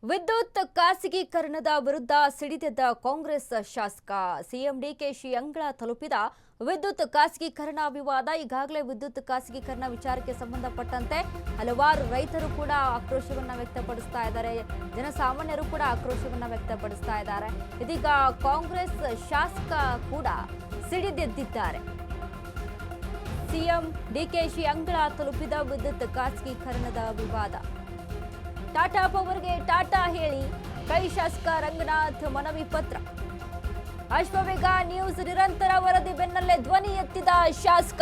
ವಿದ್ಯುತ್ ಖಾಸಗೀಕರಣದ ವಿರುದ್ಧ ಸಿಡಿದೆದ್ದ ಕಾಂಗ್ರೆಸ್ ಶಾಸಕ ಸಿಎಂ ಡಿಕೆಶಿ ಅಂಗಳ ತಲುಪಿದ ವಿದ್ಯುತ್ ಖಾಸಗೀಕರಣ ವಿವಾದ. ಈಗಾಗಲೇ ವಿದ್ಯುತ್ ಖಾಸಗೀಕರಣ ವಿಚಾರಕ್ಕೆ ಸಂಬಂಧಪಟ್ಟಂತೆ ಹಲವಾರು ರೈತರು ಕೂಡ ಆಕ್ರೋಶವನ್ನ ವ್ಯಕ್ತಪಡಿಸ್ತಾ ಇದ್ದಾರೆ, ಜನಸಾಮಾನ್ಯರು ಕೂಡ ಆಕ್ರೋಶವನ್ನ ವ್ಯಕ್ತಪಡಿಸ್ತಾ ಇದ್ದಾರೆ. ಇದೀಗ ಕಾಂಗ್ರೆಸ್ ಶಾಸಕ ಕೂಡ ಸಿಡಿದೆದ್ದಿದ್ದಾರೆ. ಸಿಎಂ ಡಿಕೆಶಿ ಅಂಗಳ ತಲುಪಿದ ವಿದ್ಯುತ್ ಖಾಸಗೀಕರಣದ ವಿವಾದ. ಟಾಟಾ ಪವರ್ಗೆ ಟಾಟಾ ಹೇಳಿ ಕೈ ಶಾಸಕ ರಂಗನಾಥ್ ಮನವಿ ಪತ್ರ. ಅಶ್ವವೇಗ ನ್ಯೂಸ್ ನಿರಂತರ ವರದಿ ಬೆನ್ನಲ್ಲೇ ಧ್ವನಿ ಎತ್ತಿದ ಶಾಸಕ.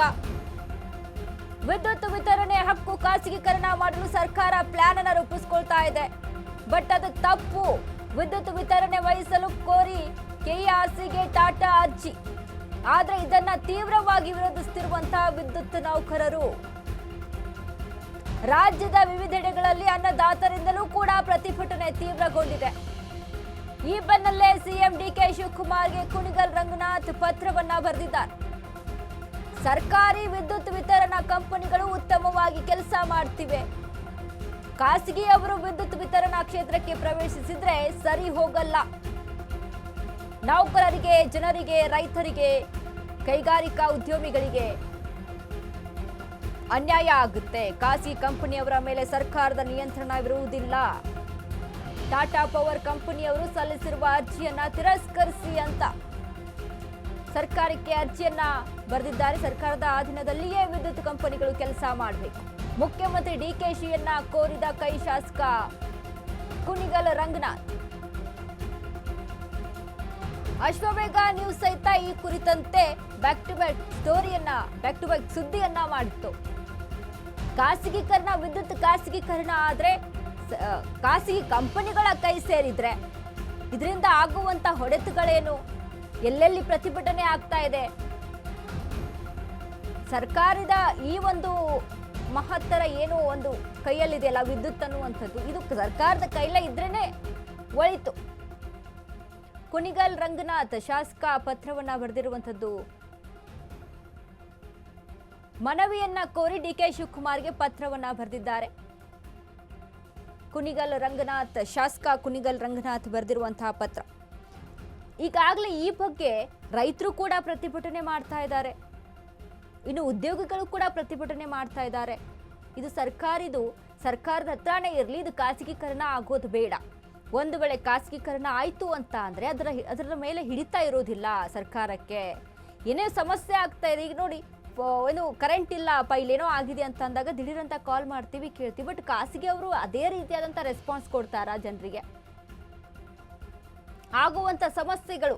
ವಿದ್ಯುತ್ ವಿತರಣೆ ಹಕ್ಕು ಖಾಸಗೀಕರಣ ಮಾಡಲು ಸರ್ಕಾರ ಪ್ಲಾನ್ ಅನ್ನು ರೂಪಿಸಿಕೊಳ್ತಾ ಇದೆ, ಬಟ್ ಅದು ತಪ್ಪು. ವಿದ್ಯುತ್ ವಿತರಣೆ ವಹಿಸಲು ಕೋರಿ ಕೆಇಆರ್ಸಿಗೆ ಟಾಟಾ ಅರ್ಜಿ. ಆದ್ರೆ ಇದನ್ನ ತೀವ್ರವಾಗಿ ವಿರೋಧಿಸುತ್ತಿರುವಂತಹ ವಿದ್ಯುತ್ ನೌಕರರು. ರಾಜ್ಯದ ವಿವಿಧೆಡೆಗಳಲ್ಲಿ ಅನ್ನದಾತರಿಂದಲೂ ಕೂಡ ಪ್ರತಿಭಟನೆ ತೀವ್ರಗೊಂಡಿದೆ. ಈ ಬೆನ್ನಲ್ಲೇ ಸಿಎಂ ಡಿಕೆ ಶಿವಕುಮಾರ್ಗೆ ಕುಣಿಗಲ್ ರಂಗನಾಥ್ ಪತ್ರವನ್ನ ಬರೆದಿದ್ದಾರೆ. ಸರ್ಕಾರಿ ವಿದ್ಯುತ್ ವಿತರಣಾ ಕಂಪನಿಗಳು ಉತ್ತಮವಾಗಿ ಕೆಲಸ ಮಾಡ್ತಿವೆ, ಖಾಸಗಿ ಅವರು ವಿದ್ಯುತ್ ವಿತರಣಾ ಕ್ಷೇತ್ರಕ್ಕೆ ಪ್ರವೇಶಿಸಿದ್ರೆ ಸರಿ ಹೋಗಲ್ಲ. ನೌಕರರಿಗೆ, ಜನರಿಗೆ, ರೈತರಿಗೆ, ಕೈಗಾರಿಕಾ ಉದ್ಯಮಿಗಳಿಗೆ ಅನ್ಯಾಯ ಆಗುತ್ತೆ. ಖಾಸಗಿ ಕಂಪನಿಯವರ ಮೇಲೆ ಸರ್ಕಾರದ ನಿಯಂತ್ರಣ ಇರುವುದಿಲ್ಲ. ಟಾಟಾ ಪವರ್ ಕಂಪನಿಯವರು ಸಲ್ಲಿಸಿರುವ ಅರ್ಜಿಯನ್ನ ತಿರಸ್ಕರಿಸಿ ಅಂತ ಸರ್ಕಾರಕ್ಕೆ ಅರ್ಜಿಯನ್ನ ಬರೆದಿದ್ದಾರೆ. ಸರ್ಕಾರದ ಅಧೀನದಲ್ಲಿಯೇ ವಿದ್ಯುತ್ ಕಂಪನಿಗಳು ಕೆಲಸ ಮಾಡಬೇಕು. ಮುಖ್ಯಮಂತ್ರಿ ಡಿಕೆಶಿಯನ್ನ ಕೋರಿದ ಕೈ ಶಾಸಕ ಕುಣಿಗಲ್ ರಂಗನಾಥ್. ಅಶ್ವವೇಗ ನ್ಯೂಸ್ ಸಹಿತ ಈ ಕುರಿತಂತೆ ಬ್ಯಾಕ್ ಟು ಬ್ಯಾಕ್ ಸುದ್ದಿಯನ್ನ ಮಾಡಿತ್ತು. ಖಾಸಗೀಕರಣ, ವಿದ್ಯುತ್ ಖಾಸಗೀಕರಣ ಆದ್ರೆ ಖಾಸಗಿ ಕಂಪನಿಗಳ ಕೈ ಸೇರಿದ್ರೆ ಇದರಿಂದ ಆಗುವಂತ ಹೊಡೆತಗಳೇನು, ಎಲ್ಲೆಲ್ಲಿ ಪ್ರತಿಭಟನೆ ಆಗ್ತಾ ಇದೆ, ಸರ್ಕಾರದ ಈ ಒಂದು ಮಹತ್ತರ ಏನು ಒಂದು ಕೈಯಲ್ಲಿದೆಯಲ್ಲ ವಿದ್ಯುತ್ ಅನ್ನುವಂಥದ್ದು, ಇದು ಸರ್ಕಾರದ ಕೈಲೇ ಇದ್ರೇನೆ ಒಳಿತು. ಕುಣಿಗಲ್ ರಂಗನಾಥ್ ಶಾಸಕ ಪತ್ರವನ್ನ ಬರೆದಿರುವಂಥದ್ದು. ಮನವಿಯನ್ನ ಕೋರಿ ಡಿಕೆ ಶಿವಕುಮಾರ್ಗೆ ಪತ್ರವನ್ನ ಬರೆದಿದ್ದಾರೆ. ಕುಣಿಗಲ್ ರಂಗನಾಥ್ ಶಾಸಕ ಕುಣಿಗಲ್ ರಂಗನಾಥ್ ಬರೆದಿರುವಂತಹ ಪತ್ರ. ಈಗಾಗಲೇ ಈ ಬಗ್ಗೆ ರೈತರು ಕೂಡ ಪ್ರತಿಭಟನೆ ಮಾಡ್ತಾ ಇದ್ದಾರೆ, ಇನ್ನು ಉದ್ಯೋಗಿಗಳು ಕೂಡ ಪ್ರತಿಭಟನೆ ಮಾಡ್ತಾ ಇದ್ದಾರೆ. ಇದು ಸರ್ಕಾರದ ಹತ್ರನೇ ಇರಲಿ, ಇದು ಖಾಸಗೀಕರಣ ಆಗೋದು ಬೇಡ. ಒಂದು ವೇಳೆ ಖಾಸಗೀಕರಣ ಆಯ್ತು ಅಂತ ಅಂದ್ರೆ ಅದರ ಮೇಲೆ ಹಿಡಿತಾ ಇರೋದಿಲ್ಲ ಸರ್ಕಾರಕ್ಕೆ. ಏನೇ ಸಮಸ್ಯೆ ಆಗ್ತಾ ಇದೆ, ಈಗ ನೋಡಿ ಏನು ಕರೆಂಟ್ ಇಲ್ಲ ಇಲ್ಲೇನೋ ಆಗಿದೆ ಅಂತ ಅಂದಾಗ ದಿಢೀರಂತ ಕಾಲ್ ಮಾಡ್ತೀವಿ, ಕೇಳ್ತೀವಿ. ಬಟ್ ಖಾಸಗಿ ಅವರು ಅದೇ ರೀತಿಯಾದಂಥ ರೆಸ್ಪಾನ್ಸ್ ಕೊಡ್ತಾರಾ ಜನರಿಗೆ? ಆಗುವಂತ ಸಮಸ್ಯೆಗಳು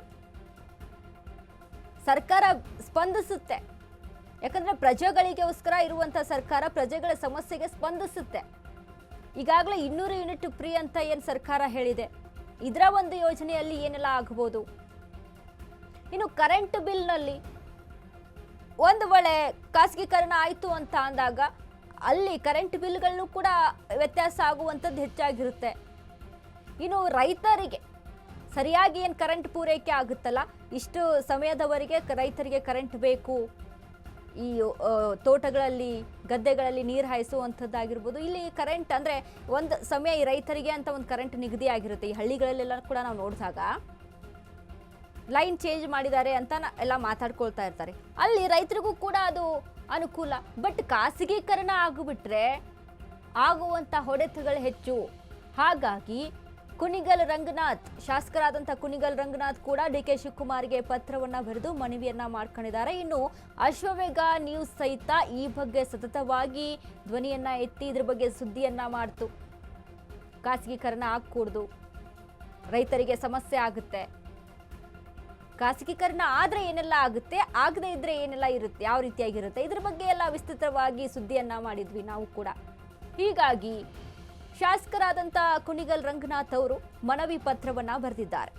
ಸರ್ಕಾರ ಸ್ಪಂದಿಸುತ್ತೆ, ಯಾಕಂದ್ರೆ ಪ್ರಜೆಗಳಿಗೋಸ್ಕರ ಇರುವಂತ ಸರ್ಕಾರ ಪ್ರಜೆಗಳ ಸಮಸ್ಯೆಗೆ ಸ್ಪಂದಿಸುತ್ತೆ. ಈಗಾಗಲೇ 200 ಯೂನಿಟ್ ಫ್ರೀ ಅಂತ ಏನು ಸರ್ಕಾರ ಹೇಳಿದೆ, ಇದರ ಒಂದು ಯೋಜನೆಯಲ್ಲಿ ಏನೆಲ್ಲ ಆಗಬಹುದು. ಇನ್ನು ಕರೆಂಟ್ ಬಿಲ್ನಲ್ಲಿ ಒಂದು ವೇಳೆ ಖಾಸಗೀಕರಣ ಆಯಿತು ಅಂತ ಅಂದಾಗ ಅಲ್ಲಿ ಕರೆಂಟ್ ಬಿಲ್ಗಳು ಕೂಡ ವ್ಯತ್ಯಾಸ ಆಗುವಂಥದ್ದು ಹೆಚ್ಚಾಗಿರುತ್ತೆ. ಇನ್ನು ರೈತರಿಗೆ ಸರಿಯಾಗಿ ಏನು ಕರೆಂಟ್ ಪೂರೈಕೆ ಆಗುತ್ತಲ್ಲ, ಇಷ್ಟು ಸಮಯದವರೆಗೆ ರೈತರಿಗೆ ಕರೆಂಟ್ ಬೇಕು, ಈ ತೋಟಗಳಲ್ಲಿ ಗದ್ದೆಗಳಲ್ಲಿ ನೀರು ಹಾಯಿಸುವಂಥದ್ದಾಗಿರ್ಬೋದು. ಇಲ್ಲಿ ಕರೆಂಟ್ ಅಂದರೆ ಒಂದು ಸಮಯ ಈ ರೈತರಿಗೆ ಅಂತ ಒಂದು ಕರೆಂಟ್ ನಿಗದಿ ಆಗಿರುತ್ತೆ. ಈ ಹಳ್ಳಿಗಳಲ್ಲೆಲ್ಲ ಕೂಡ ನಾವು ನೋಡಿದಾಗ ಲೈನ್ ಚೇಂಜ್ ಮಾಡಿದ್ದಾರೆ ಅಂತ ಎಲ್ಲ ಮಾತಾಡ್ಕೊಳ್ತಾ ಇರ್ತಾರೆ, ಅಲ್ಲಿ ರೈತರಿಗೂ ಕೂಡ ಅದು ಅನುಕೂಲ. ಬಟ್ ಖಾಸಗೀಕರಣ ಆಗಿಬಿಟ್ರೆ ಆಗುವಂಥ ಹೊಡೆತಗಳು ಹೆಚ್ಚು. ಹಾಗಾಗಿ ಕುಣಿಗಲ್ ರಂಗನಾಥ್ ಶಾಸಕರಾದಂಥ ಕುಣಿಗಲ್ ರಂಗನಾಥ್ ಕೂಡ ಡಿಕೆ ಶಿವಕುಮಾರ್ಗೆ ಪತ್ರವನ್ನ ಬರೆದು ಮನವಿಯನ್ನ ಮಾಡ್ಕೊಂಡಿದ್ದಾರೆ. ಇನ್ನು ಅಶ್ವವೇಗ ನ್ಯೂಸ್ ಸಹಿತ ಈ ಬಗ್ಗೆ ಸತತವಾಗಿ ಧ್ವನಿಯನ್ನ ಎತ್ತಿ ಇದ್ರ ಬಗ್ಗೆ ಸುದ್ದಿಯನ್ನ ಮಾಡ್ತು. ಖಾಸಗೀಕರಣ ಆಗಕೂಡ್ದು, ರೈತರಿಗೆ ಸಮಸ್ಯೆ ಆಗುತ್ತೆ, ಖಾಸಗೀಕರಣ ಆದ್ರೆ ಏನೆಲ್ಲ ಆಗುತ್ತೆ, ಆಗದೆ ಇದ್ರೆ ಏನೆಲ್ಲ ಇರುತ್ತೆ, ಯಾವ ರೀತಿಯಾಗಿರುತ್ತೆ, ಇದ್ರ ಬಗ್ಗೆ ಎಲ್ಲ ವಿಸ್ತೃತವಾಗಿ ಸುದ್ದಿಯನ್ನ ಮಾಡಿದ್ವಿ ನಾವು ಕೂಡ. ಹೀಗಾಗಿ ಶಾಸಕರಾದಂಥ ಕುಣಿಗಲ್ ರಂಗನಾಥ್ ಅವರು ಮನವಿ ಪತ್ರವನ್ನ ಬರೆದಿದ್ದಾರೆ.